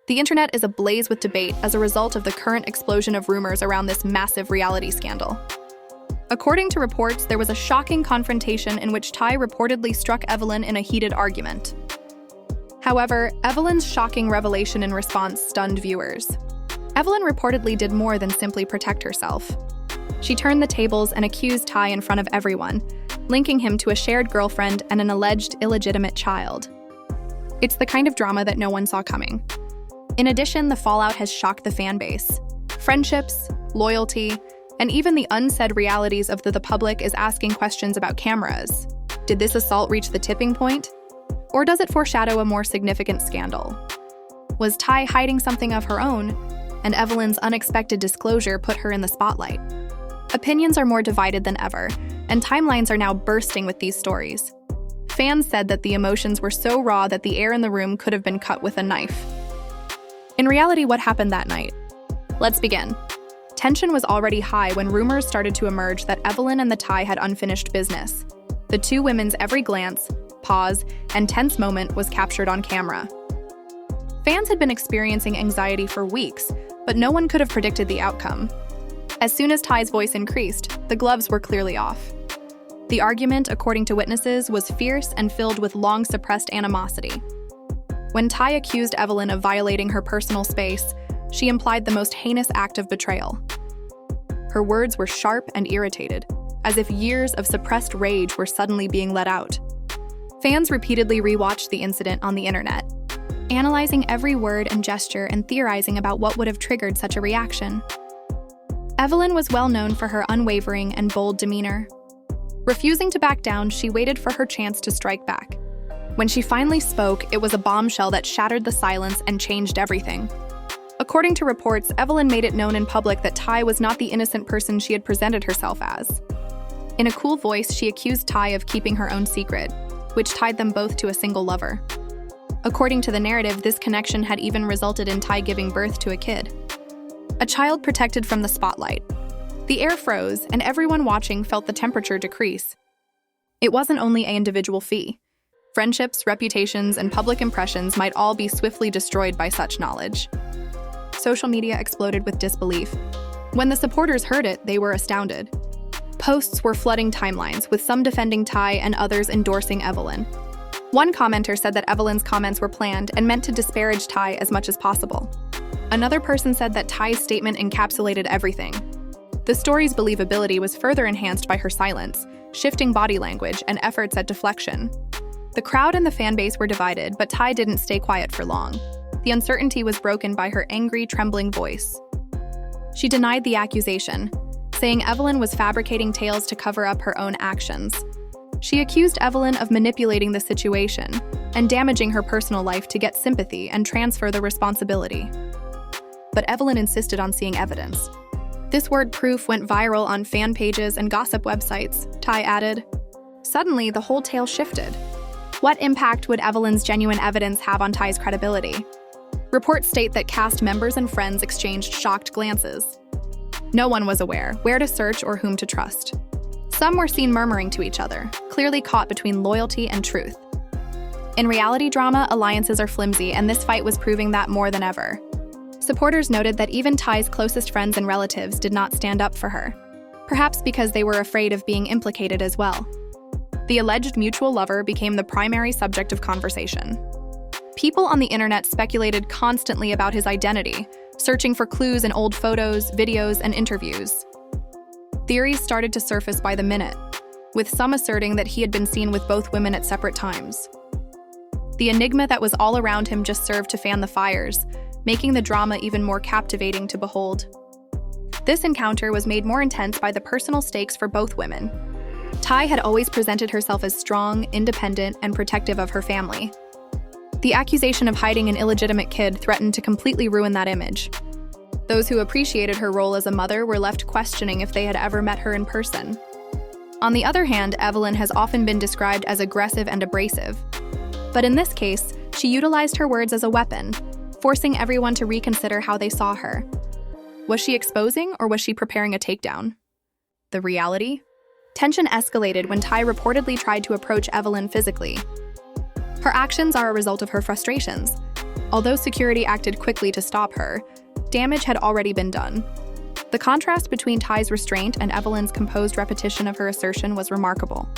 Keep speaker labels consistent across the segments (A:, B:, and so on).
A: The internet is ablaze with debate as a result of the current explosion of rumors around this massive reality scandal. According to reports, there was a shocking confrontation in which Tai reportedly struck Evelyn in a heated argument. However, Evelyn's shocking revelation in response stunned viewers. Evelyn reportedly did more than simply protect herself. She turned the tables and accused Tai in front of everyone, linking him to a shared girlfriend and an alleged illegitimate child. It's the kind of drama that no one saw coming. In addition, the fallout has shocked the fan base. Friendships, loyalty, and even the unsaid realities of the public is asking questions about cameras. Did this assault reach the tipping point? Or does it foreshadow a more significant scandal? Was Tai hiding something of her own, and Evelyn's unexpected disclosure put her in the spotlight? Opinions are more divided than ever, and timelines are now bursting with these stories. Fans said that the emotions were so raw that the air in the room could have been cut with a knife. In reality, what happened that night? Let's begin. Tension was already high when rumors started to emerge that Evelyn and the Tai had unfinished business. The two women's every glance, pause, and tense moment was captured on camera. Fans had been experiencing anxiety for weeks, but no one could have predicted the outcome. As soon as Tai's voice increased, the gloves were clearly off. The argument, according to witnesses, was fierce and filled with long-suppressed animosity. When Tai accused Evelyn of violating her personal space, she implied the most heinous act of betrayal. Her words were sharp and irritated, as if years of suppressed rage were suddenly being let out. Fans repeatedly rewatched the incident on the internet, analyzing every word and gesture and theorizing about what would have triggered such a reaction. Evelyn was well known for her unwavering and bold demeanor. Refusing to back down, she waited for her chance to strike back. When she finally spoke, it was a bombshell that shattered the silence and changed everything. According to reports, Evelyn made it known in public that Tai was not the innocent person she had presented herself as. In a cool voice, she accused Tai of keeping her own secret, which tied them both to a single lover. According to the narrative, this connection had even resulted in Tai giving birth to a kid. A child protected from the spotlight. The air froze, and everyone watching felt the temperature decrease. It wasn't only an individual fee. Friendships, reputations, and public impressions might all be swiftly destroyed by such knowledge. Social media exploded with disbelief. When the supporters heard it, they were astounded. Posts were flooding timelines, with some defending Tai and others endorsing Evelyn. One commenter said that Evelyn's comments were planned and meant to disparage Tai as much as possible. Another person said that Tai's statement encapsulated everything. The story's believability was further enhanced by her silence, shifting body language, and efforts at deflection. The crowd and the fan base were divided, but Tai didn't stay quiet for long. The uncertainty was broken by her angry, trembling voice. She denied the accusation, saying Evelyn was fabricating tales to cover up her own actions. She accused Evelyn of manipulating the situation and damaging her personal life to get sympathy and transfer the responsibility. But Evelyn insisted on seeing evidence. This word proof went viral on fan pages and gossip websites, Tai added. Suddenly, the whole tale shifted. What impact would Evelyn's genuine evidence have on Tai's credibility? Reports state that cast members and friends exchanged shocked glances. No one was aware where to search or whom to trust. Some were seen murmuring to each other, clearly caught between loyalty and truth. In reality drama, alliances are flimsy, and this fight was proving that more than ever. Supporters noted that even Tai's closest friends and relatives did not stand up for her, perhaps because they were afraid of being implicated as well. The alleged mutual lover became the primary subject of conversation. People on the internet speculated constantly about his identity, searching for clues in old photos, videos, and interviews. Theories started to surface by the minute, with some asserting that he had been seen with both women at separate times. The enigma that was all around him just served to fan the fires, making the drama even more captivating to behold. This encounter was made more intense by the personal stakes for both women. Tai had always presented herself as strong, independent, and protective of her family. The accusation of hiding an illegitimate kid threatened to completely ruin that image. Those who appreciated her role as a mother were left questioning if they had ever met her in person. On the other hand, Evelyn has often been described as aggressive and abrasive. But in this case, she utilized her words as a weapon, forcing everyone to reconsider how they saw her. Was she exposing, or was she preparing a takedown? The reality? Tension escalated when Tai reportedly tried to approach Evelyn physically. Her actions are a result of her frustrations. Although security acted quickly to stop her, damage had already been done. The contrast between Tai's restraint and Evelyn's composed repetition of her assertion was remarkable.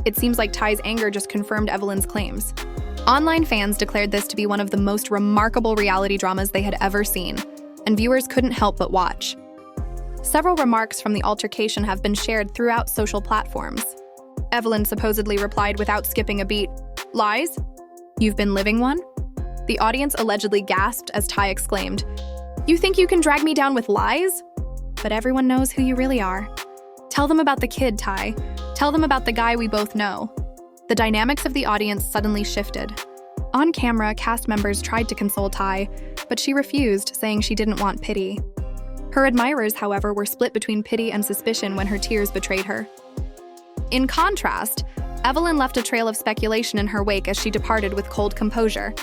A: It seems like Tai's anger just confirmed Evelyn's claims. Online fans declared this to be one of the most remarkable reality dramas they had ever seen, and viewers couldn't help but watch. Several remarks from the altercation have been shared throughout social platforms. Evelyn supposedly replied without skipping a beat, "Lies? You've been living one?" The audience allegedly gasped as Tai exclaimed, "You think you can drag me down with lies? But everyone knows who you really are. Tell them about the kid, Tai. Tell them about the guy we both know." The dynamics of the audience suddenly shifted. On camera, cast members tried to console Tai, but she refused, saying she didn't want pity. Her admirers, however, were split between pity and suspicion when her tears betrayed her. In contrast, Evelyn left a trail of speculation in her wake as she departed with cold composure.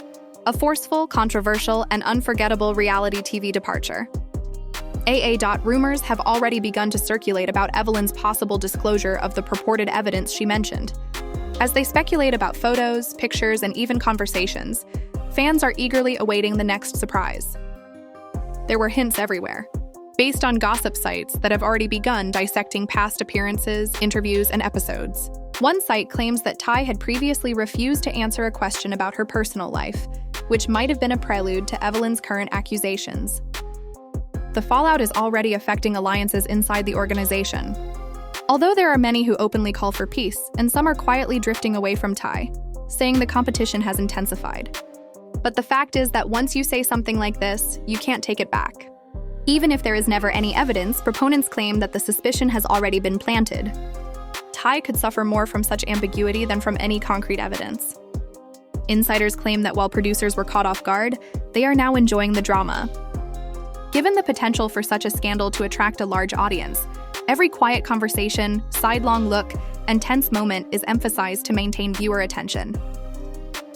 A: A forceful, controversial, and unforgettable reality TV departure. Rumors have already begun to circulate about Evelyn's possible disclosure of the purported evidence she mentioned. As they speculate about photos, pictures, and even conversations, fans are eagerly awaiting the next surprise. There were hints everywhere, based on gossip sites that have already begun dissecting past appearances, interviews, and episodes. One site claims that Tai had previously refused to answer a question about her personal life, which might have been a prelude to Evelyn's current accusations. The fallout is already affecting alliances inside the organization. Although there are many who openly call for peace, and some are quietly drifting away from Tai, saying the competition has intensified. But the fact is that once you say something like this, you can't take it back. Even if there is never any evidence, proponents claim that the suspicion has already been planted. Tai could suffer more from such ambiguity than from any concrete evidence. Insiders claim that while producers were caught off guard, they are now enjoying the drama. Given the potential for such a scandal to attract a large audience, every quiet conversation, sidelong look, and tense moment is emphasized to maintain viewer attention.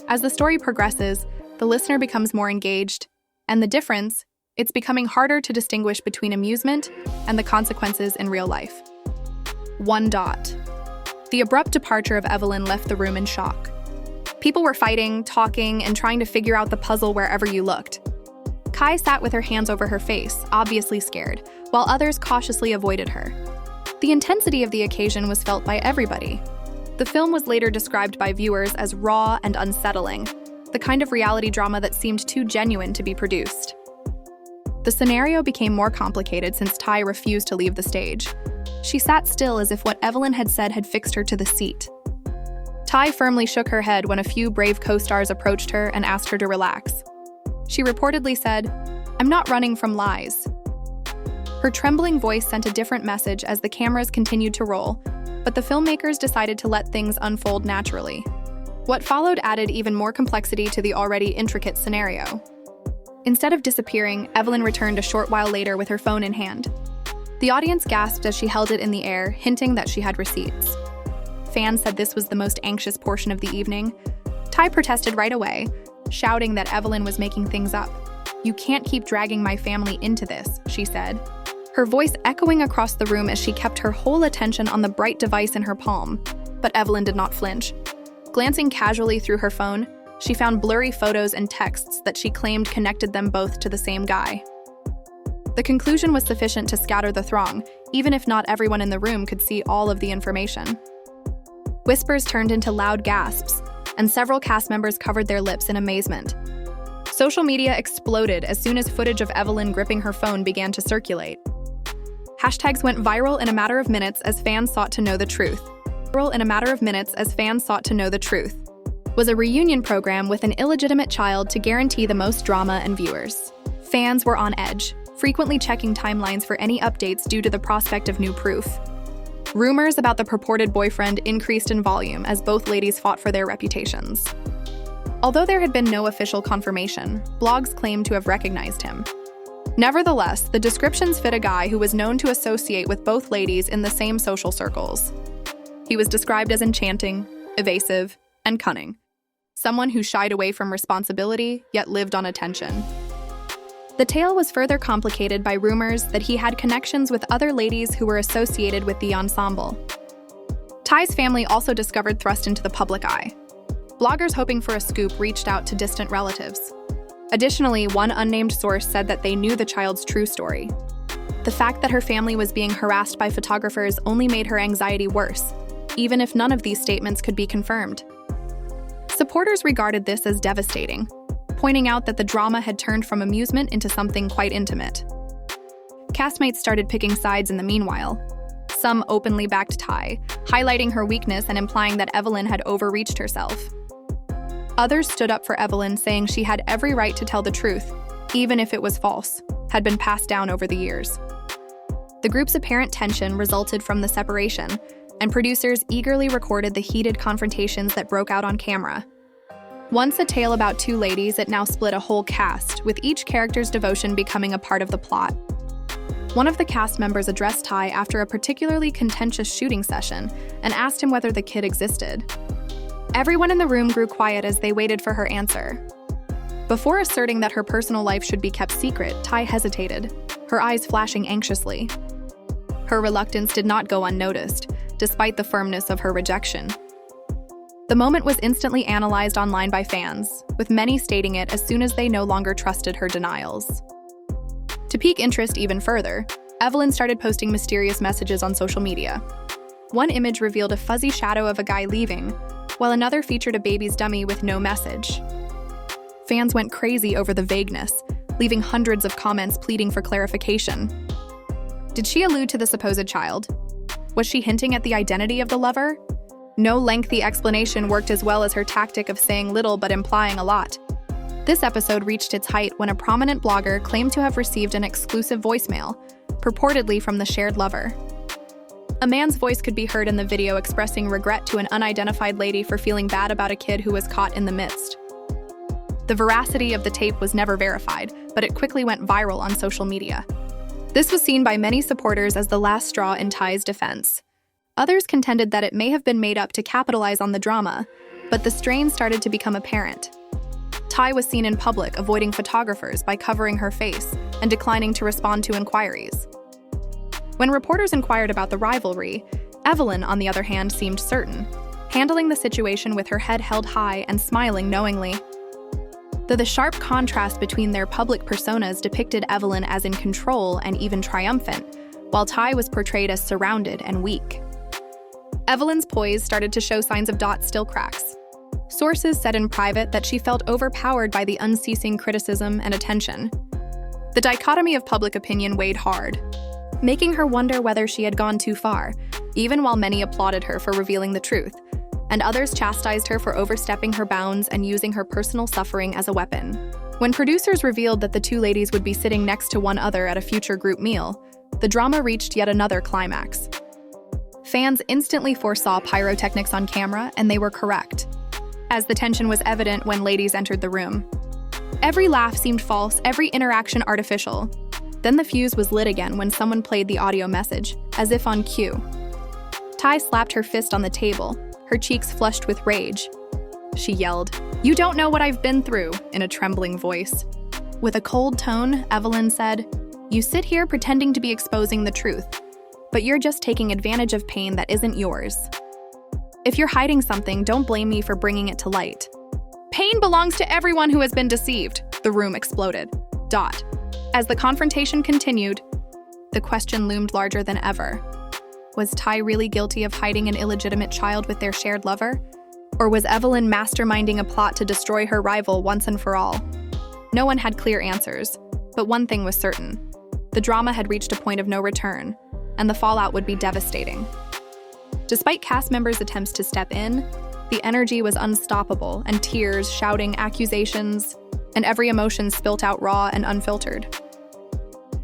A: As the story progresses, the listener becomes more engaged, and the difference, it's becoming harder to distinguish between amusement and the consequences in real life. The abrupt departure of Evelyn left the room in shock. People were fighting, talking, and trying to figure out the puzzle wherever you looked. Kai sat with her hands over her face, obviously scared, while others cautiously avoided her. The intensity of the occasion was felt by everybody. The film was later described by viewers as raw and unsettling, the kind of reality drama that seemed too genuine to be produced. The scenario became more complicated since Tai refused to leave the stage. She sat still as if what Evelyn had said had fixed her to the seat. Tai firmly shook her head when a few brave co-stars approached her and asked her to relax. She reportedly said, "I'm not running from lies." Her trembling voice sent a different message as the cameras continued to roll, but the filmmakers decided to let things unfold naturally. What followed added even more complexity to the already intricate scenario. Instead of disappearing, Evelyn returned a short while later with her phone in hand. The audience gasped as she held it in the air, hinting that she had receipts. Fans said this was the most anxious portion of the evening. Tai protested right away, shouting that Evelyn was making things up. "You can't keep dragging my family into this," she said, her voice echoing across the room as she kept her whole attention on the bright device in her palm. But Evelyn did not flinch. Glancing casually through her phone, she found blurry photos and texts that she claimed connected them both to the same guy. The conclusion was sufficient to scatter the throng, even if not everyone in the room could see all of the information. Whispers turned into loud gasps, and several cast members covered their lips in amazement. Social media exploded as soon as footage of Evelyn gripping her phone began to circulate. Hashtags went viral in a matter of minutes as fans sought to know the truth. Was a reunion program with an illegitimate child to guarantee the most drama and viewers. Fans were on edge, frequently checking timelines for any updates due to the prospect of new proof. Rumors about the purported boyfriend increased in volume as both ladies fought for their reputations. Although there had been no official confirmation, blogs claimed to have recognized him. Nevertheless, the descriptions fit a guy who was known to associate with both ladies in the same social circles. He was described as enchanting, evasive, and cunning. Someone who shied away from responsibility, yet lived on attention. The tale was further complicated by rumors that he had connections with other ladies who were associated with the ensemble. Tai's family also discovered thrust into the public eye. Bloggers hoping for a scoop reached out to distant relatives. Additionally, one unnamed source said that they knew the child's true story. The fact that her family was being harassed by photographers only made her anxiety worse, even if none of these statements could be confirmed. Supporters regarded this as devastating, pointing out that the drama had turned from amusement into something quite intimate. Castmates started picking sides in the meanwhile. Some openly backed Tai, highlighting her weakness and implying that Evelyn had overreached herself. Others stood up for Evelyn, saying she had every right to tell the truth, even if it was false, had been passed down over the years. The group's apparent tension resulted from the separation, and producers eagerly recorded the heated confrontations that broke out on camera. Once a tale about two ladies, it now split a whole cast, with each character's devotion becoming a part of the plot. One of the cast members addressed Tai after a particularly contentious shooting session and asked him whether the kid existed. Everyone in the room grew quiet as they waited for her answer. Before asserting that her personal life should be kept secret, Tai hesitated, her eyes flashing anxiously. Her reluctance did not go unnoticed, despite the firmness of her rejection. The moment was instantly analyzed online by fans, with many stating it as soon as they no longer trusted her denials. To pique interest even further, Evelyn started posting mysterious messages on social media. One image revealed a fuzzy shadow of a guy leaving, while another featured a baby's dummy with no message. Fans went crazy over the vagueness, leaving hundreds of comments pleading for clarification. Did she allude to the supposed child? Was she hinting at the identity of the lover? No lengthy explanation worked as well as her tactic of saying little but implying a lot. This episode reached its height when a prominent blogger claimed to have received an exclusive voicemail, purportedly from the shared lover. A man's voice could be heard in the video expressing regret to an unidentified lady for feeling bad about a kid who was caught in the midst. The veracity of the tape was never verified, but it quickly went viral on social media. This was seen by many supporters as the last straw in Tai's defense. Others contended that it may have been made up to capitalize on the drama, but the strain started to become apparent. Tai was seen in public avoiding photographers by covering her face and declining to respond to inquiries. When reporters inquired about the rivalry, Evelyn, on the other hand, seemed certain, handling the situation with her head held high and smiling knowingly. Though the sharp contrast between their public personas depicted Evelyn as in control and even triumphant, while Tai was portrayed as surrounded and weak. Evelyn's poise started to show signs of still cracks. Sources said in private that she felt overpowered by the unceasing criticism and attention. The dichotomy of public opinion weighed hard, making her wonder whether she had gone too far, even while many applauded her for revealing the truth, and others chastised her for overstepping her bounds and using her personal suffering as a weapon. When producers revealed that the two ladies would be sitting next to one another at a future group meal, the drama reached yet another climax. Fans instantly foresaw pyrotechnics on camera, and they were correct, as the tension was evident when ladies entered the room. Every laugh seemed false, every interaction artificial. Then the fuse was lit again when someone played the audio message, as if on cue. Tai slapped her fist on the table, her cheeks flushed with rage. She yelled, "You don't know what I've been through," in a trembling voice. With a cold tone, Evelyn said, "You sit here pretending to be exposing the truth, but you're just taking advantage of pain that isn't yours. If you're hiding something, don't blame me for bringing it to light. Pain belongs to everyone who has been deceived." The room exploded. As the confrontation continued, the question loomed larger than ever. Was Tai really guilty of hiding an illegitimate child with their shared lover? Or was Evelyn masterminding a plot to destroy her rival once and for all? No one had clear answers, but one thing was certain. The drama had reached a point of no return, and the fallout would be devastating. Despite cast members' attempts to step in, the energy was unstoppable, and tears, shouting, accusations, and every emotion spilt out raw and unfiltered.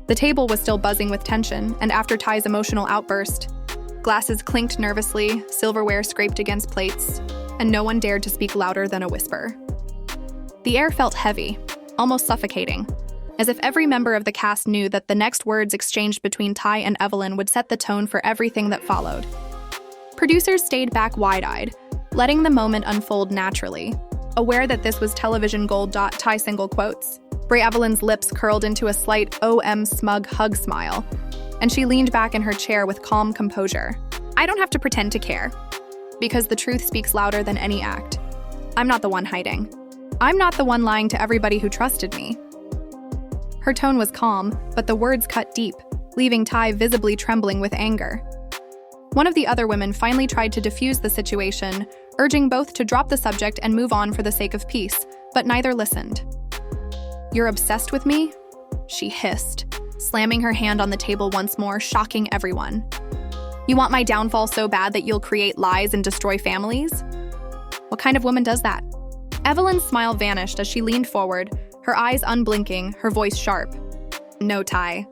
A: The table was still buzzing with tension, and after Tai's emotional outburst, glasses clinked nervously, silverware scraped against plates, and no one dared to speak louder than a whisper. The air felt heavy, almost suffocating, as if every member of the cast knew that the next words exchanged between Tai and Evelyn would set the tone for everything that followed. Producers stayed back wide-eyed, letting the moment unfold naturally, aware that this was television gold. Tai single quotes. Evelyn's lips curled into a slight smug hug smile, and she leaned back in her chair with calm composure. "I don't have to pretend to care, because the truth speaks louder than any act. I'm not the one hiding." I'm not the one lying to everybody who trusted me." Her tone was calm, but the words cut deep, leaving Tai visibly trembling with anger. One of the other women finally tried to defuse the situation, urging both to drop the subject and move on for the sake of peace, but neither listened. "You're obsessed with me?" she hissed, slamming her hand on the table once more, shocking everyone. "You want my downfall so bad that you'll create lies and destroy families? What kind of woman does that?" Evelyn's smile vanished as she leaned forward, her eyes unblinking, her voice sharp. "No, Tai.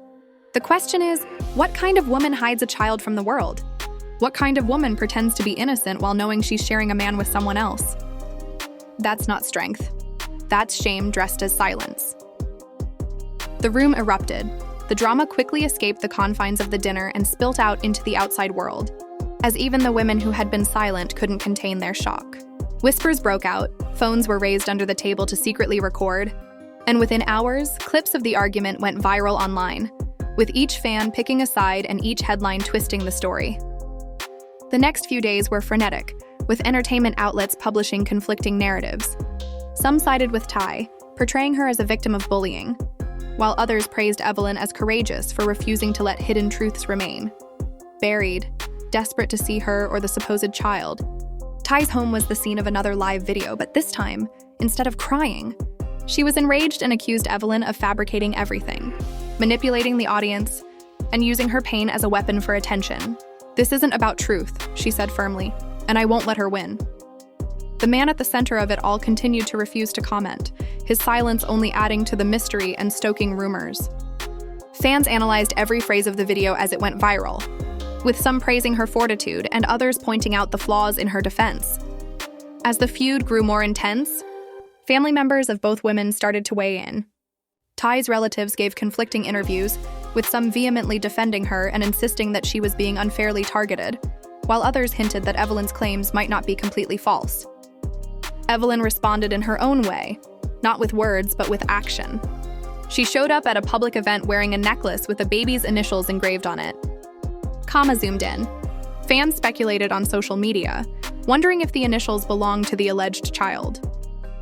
A: The question is, what kind of woman hides a child from the world? What kind of woman pretends to be innocent while knowing she's sharing a man with someone else? That's not strength. That's shame dressed as silence." The room erupted. The drama quickly escaped the confines of the dinner and spilt out into the outside world, as even the women who had been silent couldn't contain their shock. Whispers broke out, phones were raised under the table to secretly record, and within hours, clips of the argument went viral online, with each fan picking a side and each headline twisting the story. The next few days were frenetic, with entertainment outlets publishing conflicting narratives. Some sided with Tai, portraying her as a victim of bullying, while others praised Evelyn as courageous for refusing to let hidden truths remain. Buried, desperate to see her or the supposed child, Tai's home was the scene of another live video, but this time, instead of crying, she was enraged and accused Evelyn of fabricating everything, manipulating the audience, and using her pain as a weapon for attention. "This isn't about truth," she said firmly, "and I won't let her win." The man at the center of it all continued to refuse to comment, his silence only adding to the mystery and stoking rumors. Fans analyzed every phrase of the video as it went viral, with some praising her fortitude and others pointing out the flaws in her defense. As the feud grew more intense, family members of both women started to weigh in. Tai's relatives gave conflicting interviews, with some vehemently defending her and insisting that she was being unfairly targeted, while others hinted that Evelyn's claims might not be completely false. Evelyn responded in her own way, not with words but with action. She showed up at a public event wearing a necklace with a baby's initials engraved on it. Kama zoomed in. Fans speculated on social media, wondering if the initials belonged to the alleged child.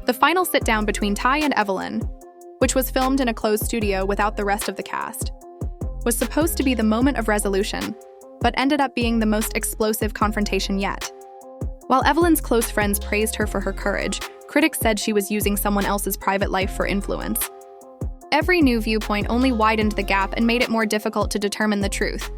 A: The final sit-down between Tai and Evelyn, which was filmed in a closed studio without the rest of the cast, was supposed to be the moment of resolution, but ended up being the most explosive confrontation yet. While Evelyn's close friends praised her for her courage, critics said she was using someone else's private life for influence. Every new viewpoint only widened the gap and made it more difficult to determine the truth.